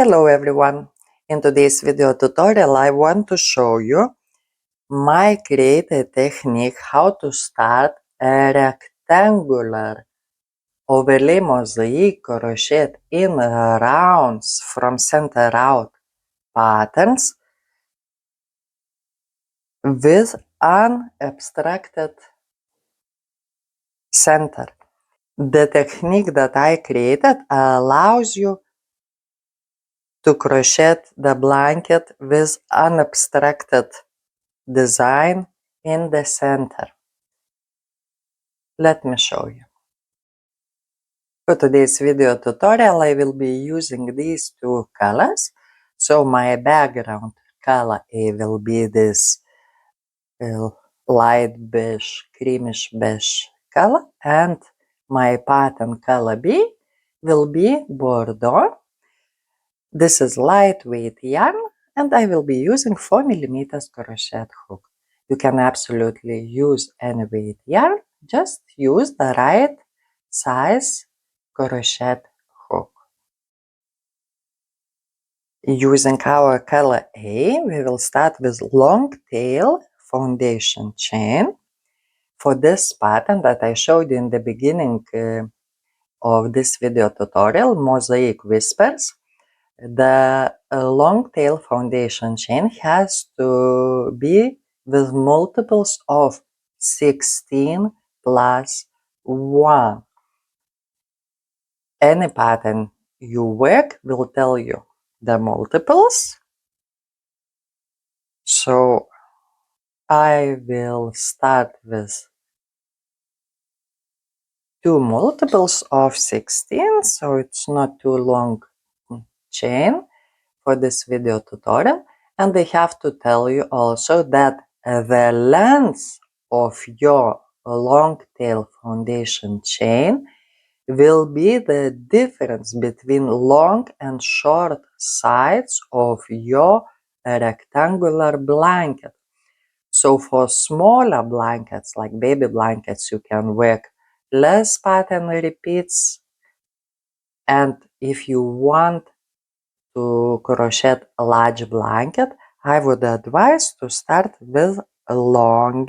Hello everyone! In today's video tutorial I want to show you my created technique how to start a rectangular overlay mosaic crochet in rounds from center out patterns with unobstructed center. The technique that I created allows you to crochet the blanket with unobstructed design in the center. Let me show you. For today's video tutorial I will be using these two colors. So my background color A will be this light beige, creamish beige color, and my pattern color B will be Bordeaux. This is lightweight yarn and I will be using 4mm crochet hook. You can absolutely use any weight yarn, just use the right size crochet hook. Using our color A, we will start with long tail foundation chain. For this pattern that I showed you in the beginning of this video tutorial, Mosaic Whispers, the long tail foundation chain has to be with multiples of 16 plus 1. Any pattern you work will tell you the multiples. So I will start with 2 multiples of 16, so it's not too long chain for this video tutorial. And I have to tell you also that the length of your long tail foundation chain will be the difference between long and short sides of your rectangular blanket. So for smaller blankets like baby blankets, you can work less pattern repeats, and if you want to crochet a large blanket, I would advise to start with a long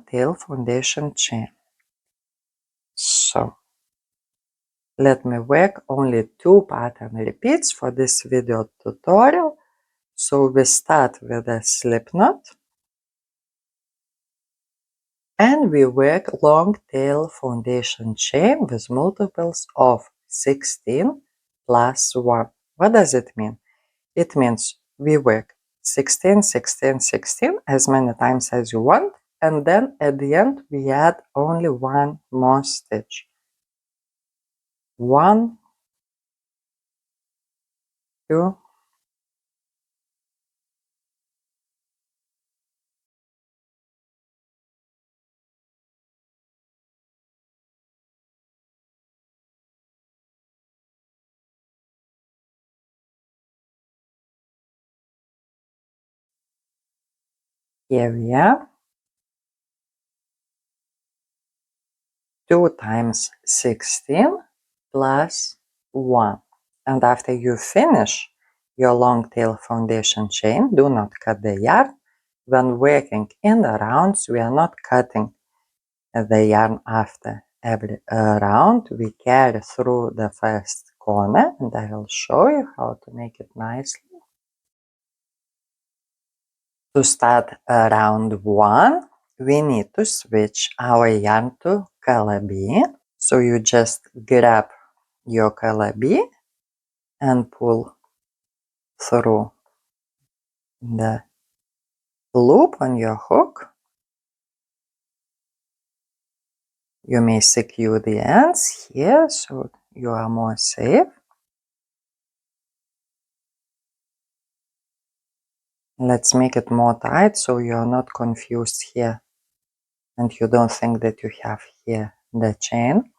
tail foundation chain. So let me work only 2 pattern repeats for this video tutorial. So we start with a slip knot and we work long tail foundation chain with multiples of 16 plus 1. What does it mean? It means we work 16, 16, 16 as many times as you want, and then at the end we add only one more stitch. 1, 2, here we are. 2 times 16 plus 1. And after you finish your long tail foundation chain, do not cut the yarn. When working in the rounds, we are not cutting the yarn after every round. We carry through the first corner, and I will show you how to make it nicely. To start round 1, we need to switch our yarn to color B. So you just grab your color B and pull through the loop on your hook. You may secure the ends here so you are more safe. Let's make it more tight so you are not confused here and you don't think that you have here the chain.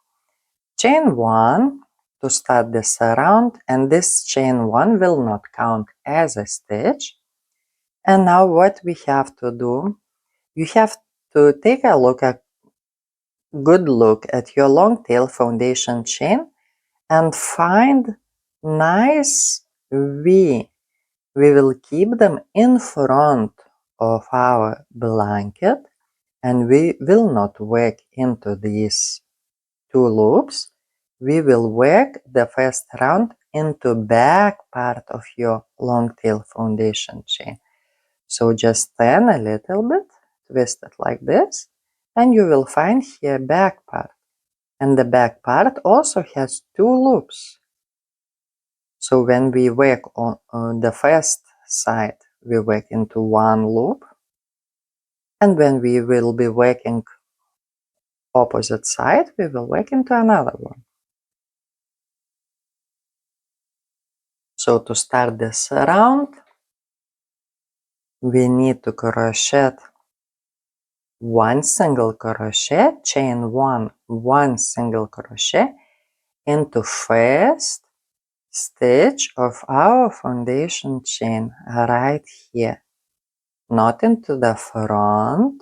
Chain 1 to start this round, and this chain 1 will not count as a stitch. And now what we have to do, you have to take a good look at your long tail foundation chain and find nice V. We will keep them in front of our blanket, and we will not work into these two loops. We will work the first round into back part of your long tail foundation chain. So just turn a little bit, twist it like this, and you will find here back part. And the back part also has two loops. So when we work on the first side, we work into one loop. And when we will be working opposite side, we will work into another one. So to start this round, we need to crochet one single crochet, chain one single crochet into first stitch of our foundation chain right here, not into the front.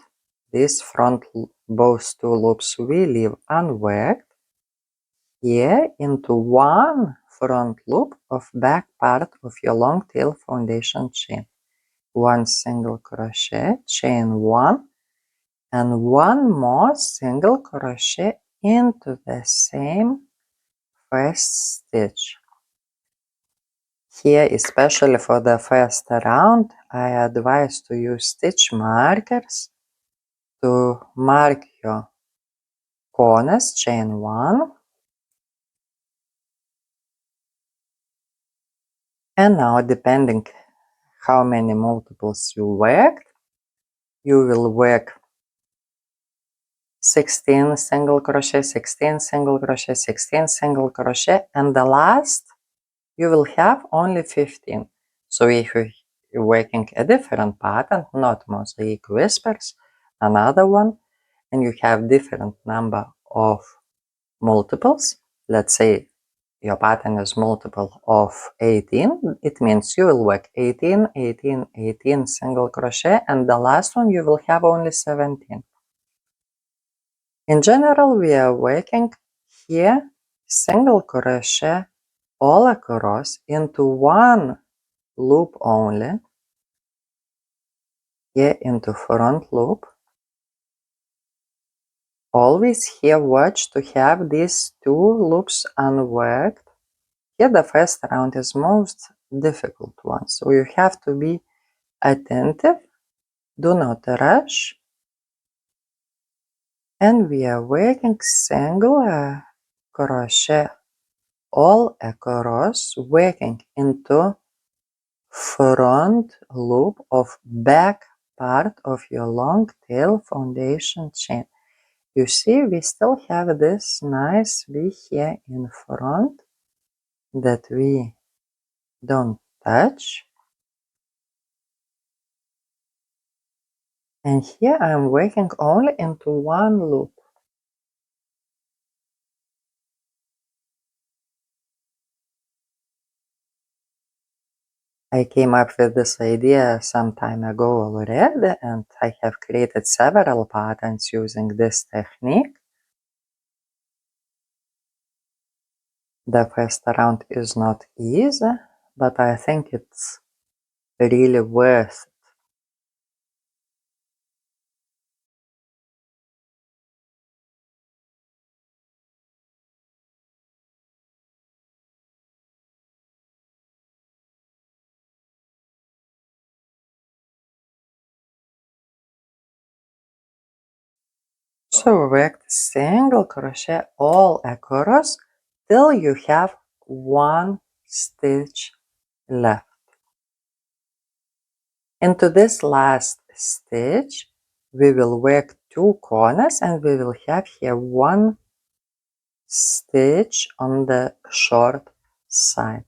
This front, both two loops we leave unworked. Here into one front loop of back part of your long tail foundation chain. One single crochet, chain one, and one more single crochet into the same first stitch. Here, especially for the first round, I advise to use stitch markers to mark your corners, chain one. And now, depending how many multiples you worked, you will work 16 single crochet, 16 single crochet, 16 single crochet, and the last you will have only 15. So if you're working a different pattern, not mosaic whispers, another one, and you have different number of multiples, let's say your pattern is multiple of 18, it means you will work 18, 18, 18 single crochet, and the last one you will have only 17. In general, we are working here single crochet all across into one loop only, here into front loop. Always here watch to have these two loops unworked. Here the first round is most difficult one, so you have to be attentive, do not rush, and we are working single crochet all across, working into front loop of back part of your long tail foundation chain. You see, we still have this nice V here in front that we don't touch. And here I'm working only into one loop. I came up with this idea some time ago already, and I have created several patterns using this technique. The first round is not easy, but I think it's really worth it. So work single crochet all across till you have one stitch left. Into this last stitch, we will work two corners and we will have here one stitch on the short side.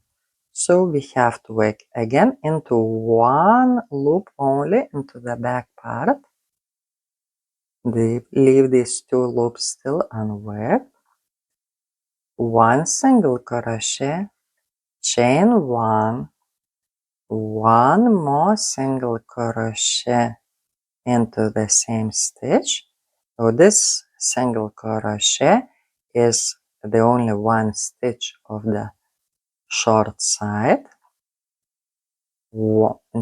So we have to work again into one loop only into the back part. Leave these two loops still unworked. One single crochet, chain one more single crochet into the same stitch. So this single crochet is the only one stitch of the short side,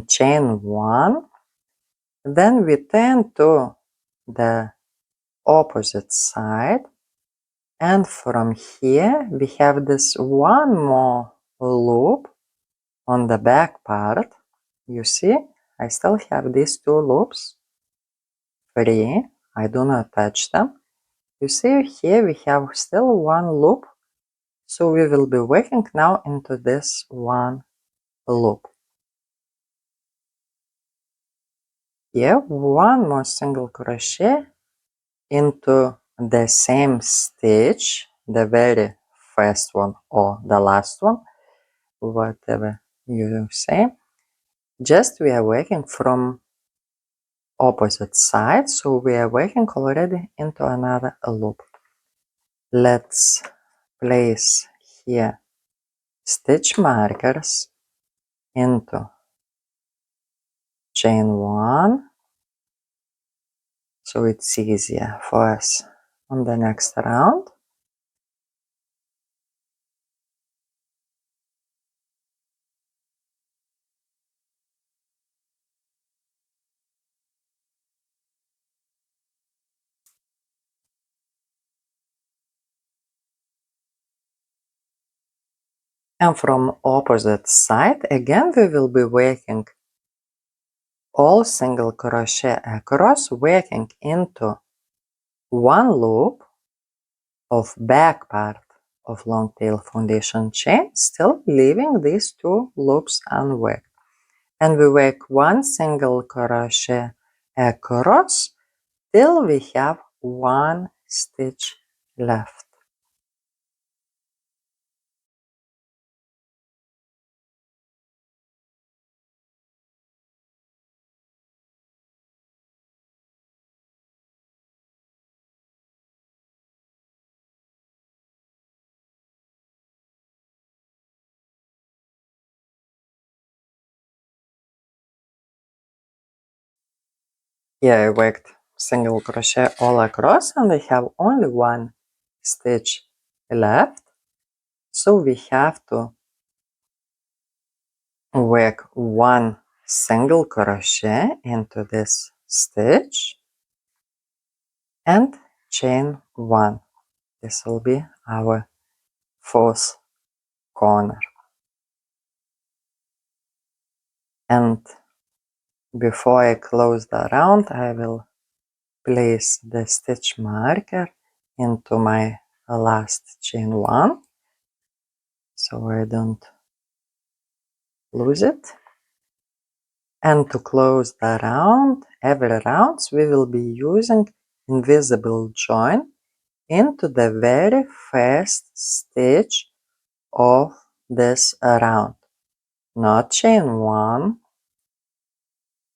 chain 1, then we turn to the opposite side, and from here we have this one more loop on the back part. You see, I still have these 2 loops, 3, I do not touch them. You see, here we have still 1 loop, so we will be working now into this 1 loop. Here, 1 more single crochet into the same stitch, the very first one or the last one, whatever you say. Just we are working from opposite side, so we are working already into another loop. Let's place here stitch markers into chain 1, so it's easier for us on the next round. And from opposite side, again we will be working all single crochet across, working into 1 loop of back part of long tail foundation chain, still leaving these 2 loops unworked. And we work 1 single crochet across till we have 1 stitch left. Here I worked single crochet all across and I have only 1 stitch left, so we have to work 1 single crochet into this stitch and chain 1. This will be our 4th corner. And before I close the round, I will place the stitch marker into my last chain 1, so I don't lose it. And to close the round, every round we will be using invisible join into the very first stitch of this round, not chain 1,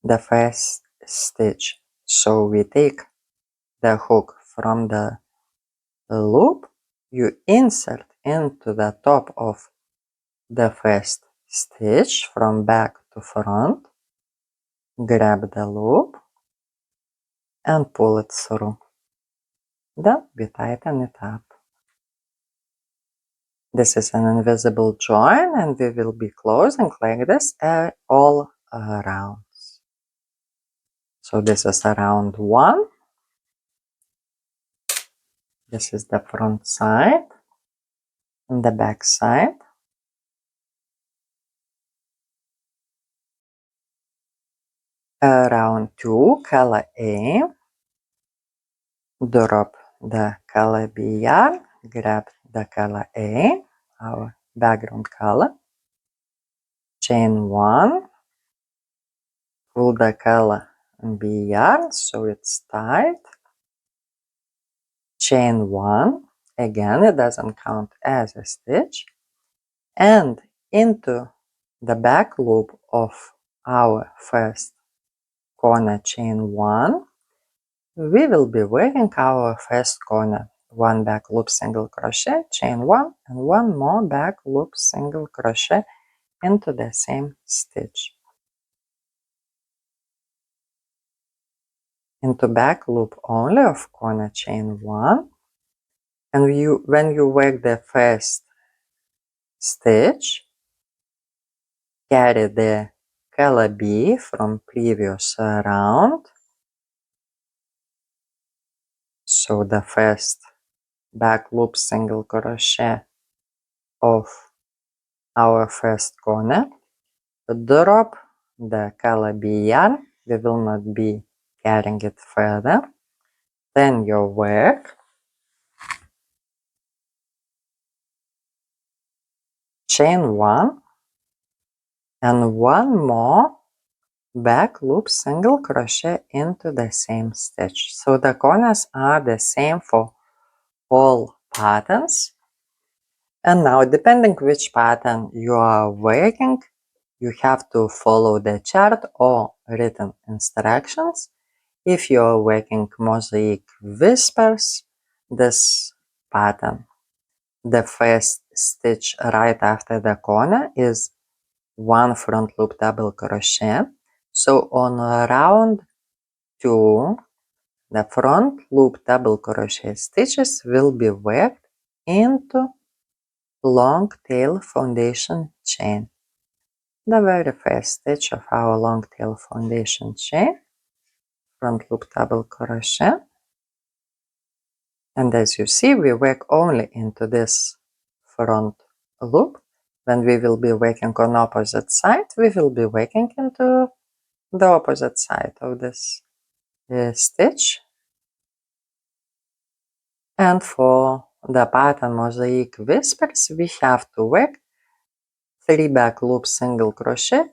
the first stitch. So we take the hook from the loop, you insert into the top of the first stitch from back to front, grab the loop and pull it through. Then we tighten it up. This is an invisible join and we will be closing like this all rounds. So this is round 1. This is the front side and the back side. Round 2, color A. Drop the color B yarn, grab the color A, our background color, chain 1, pull the color B yarn so it's tight, chain 1, again it doesn't count as a stitch, and into the back loop of our first corner chain 1, we will be wearing our first corner. 1 back loop single crochet, chain 1, and 1 more back loop single crochet into the same stitch. Into back loop only of corner chain 1, And when you work the first stitch, carry the color B from previous round. So the first back loop single crochet of our first corner, drop the color B yarn. We will not be carrying it further. Then you work chain 1 and one more back loop single crochet into the same stitch. So the corners are the same for all patterns. And now, depending which pattern you are working, you have to follow the chart or written instructions. If you are working mosaic whispers, this pattern, the first stitch right after the corner is one front loop double crochet. So on round 2, the front loop double crochet stitches will be worked into long tail foundation chain. The very first stitch of our long tail foundation chain, front loop double crochet, and as you see, we work only into this front loop. When we will be working on opposite side, we will be working into the opposite side of this stitch. And for the pattern mosaic whispers, we have to work 3 back loop single crochet,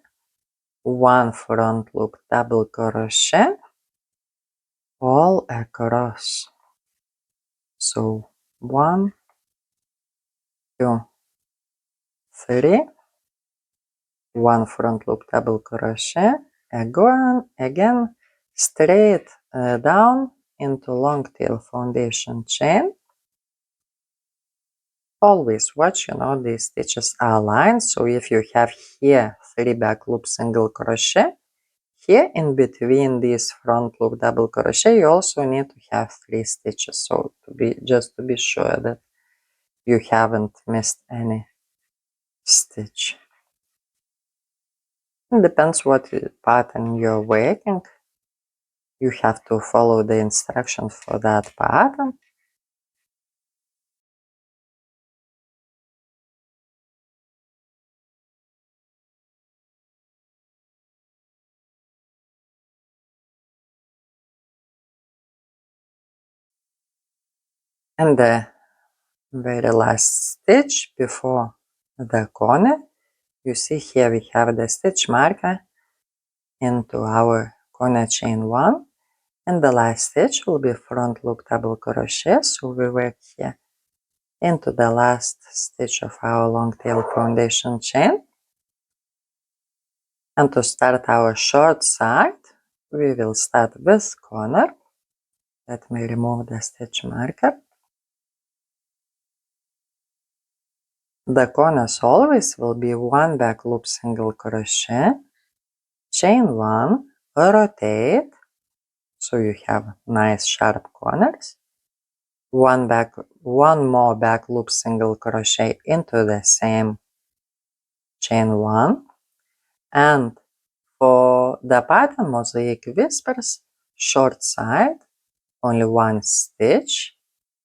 1 front loop double crochet all across. So 1, 2, 3, 1 front loop double crochet, again straight down into long tail foundation chain. Always watch, these stitches are aligned. So if you have here 3 back loop single crochet, here in between this front loop double crochet, you also need to have 3 stitches. So just to be sure that you haven't missed any stitch. It depends what pattern you're working. You have to follow the instructions for that pattern. And the very last stitch before the corner, you see here we have the stitch marker into our corner chain 1, and the last stitch will be front loop double crochet. So we work here into the last stitch of our long tail foundation chain. And to start our short side, we will start with corner. Let me remove the stitch marker. The corners always will be 1 back loop single crochet, chain 1, rotate, so you have nice sharp corners, 1 more back loop single crochet into the same chain 1, and for the pattern mosaic whispers, short side, only 1 stitch,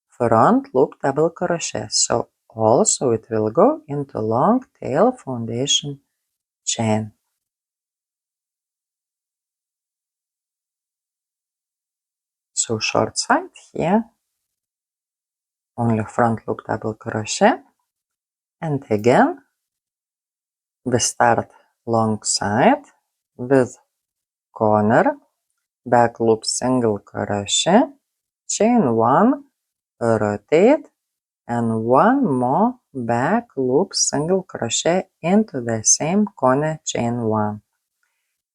front loop double crochet. So also it will go into long tail foundation chain. So short side here, only front loop double crochet, and again we start long side with corner, back loop single crochet, chain 1, rotate, and 1 more back loop single crochet into the same corner chain 1.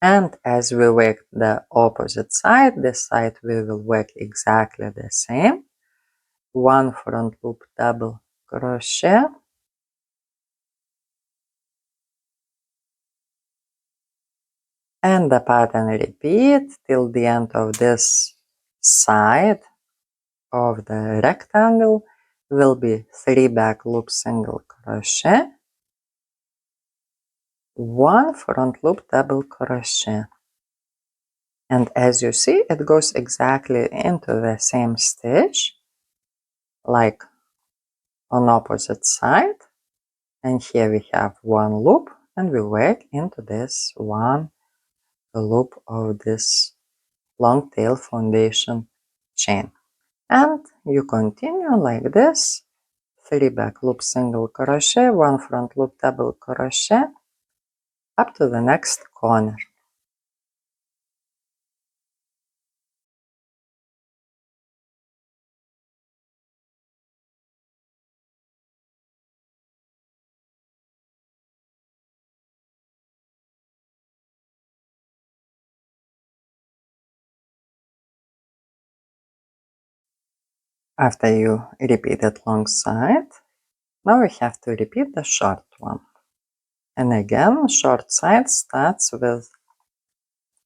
And as we work the opposite side, this side we will work exactly the same. 1 front loop double crochet, and the pattern repeat till the end of this side of the rectangle. will be 3 back loop single crochet, 1 front loop double crochet. And as you see, it goes exactly into the same stitch, like on opposite side. And here we have 1 loop, and we work into this 1 loop of this long tail foundation chain. And you continue like this, 3 back loop single crochet, 1 front loop double crochet, up to the next corner. After you repeat it long side, now we have to repeat the short one. And again, short side starts with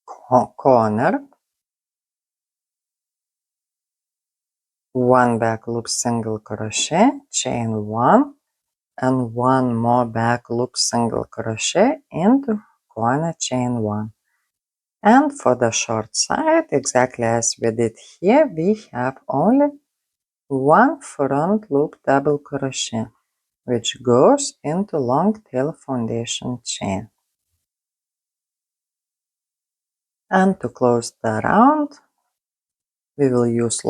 corner, 1 back loop single crochet, chain 1, and 1 more back loop single crochet into corner, chain 1. And for the short side, exactly as we did here, we have only 1 front loop double crochet, which goes into long tail foundation chain. And to close the round, we will use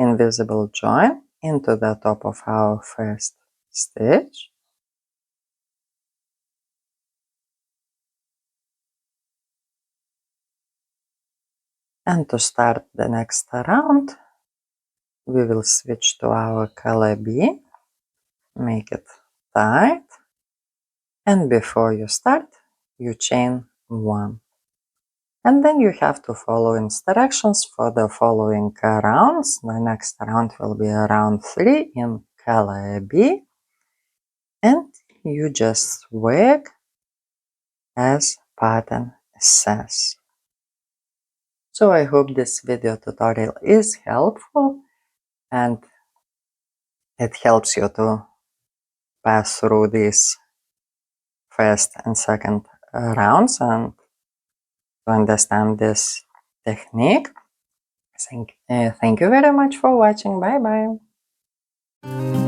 invisible join into the top of our first stitch. And to start the next round, we will switch to our color B, make it tight, and before you start, you chain 1. And then you have to follow instructions for the following rounds. The next round will be round 3 in color B, and you just work as pattern says. So I hope this video tutorial is helpful and it helps you to pass through these first and second rounds and to understand this technique. Thank you very much for watching. Bye bye.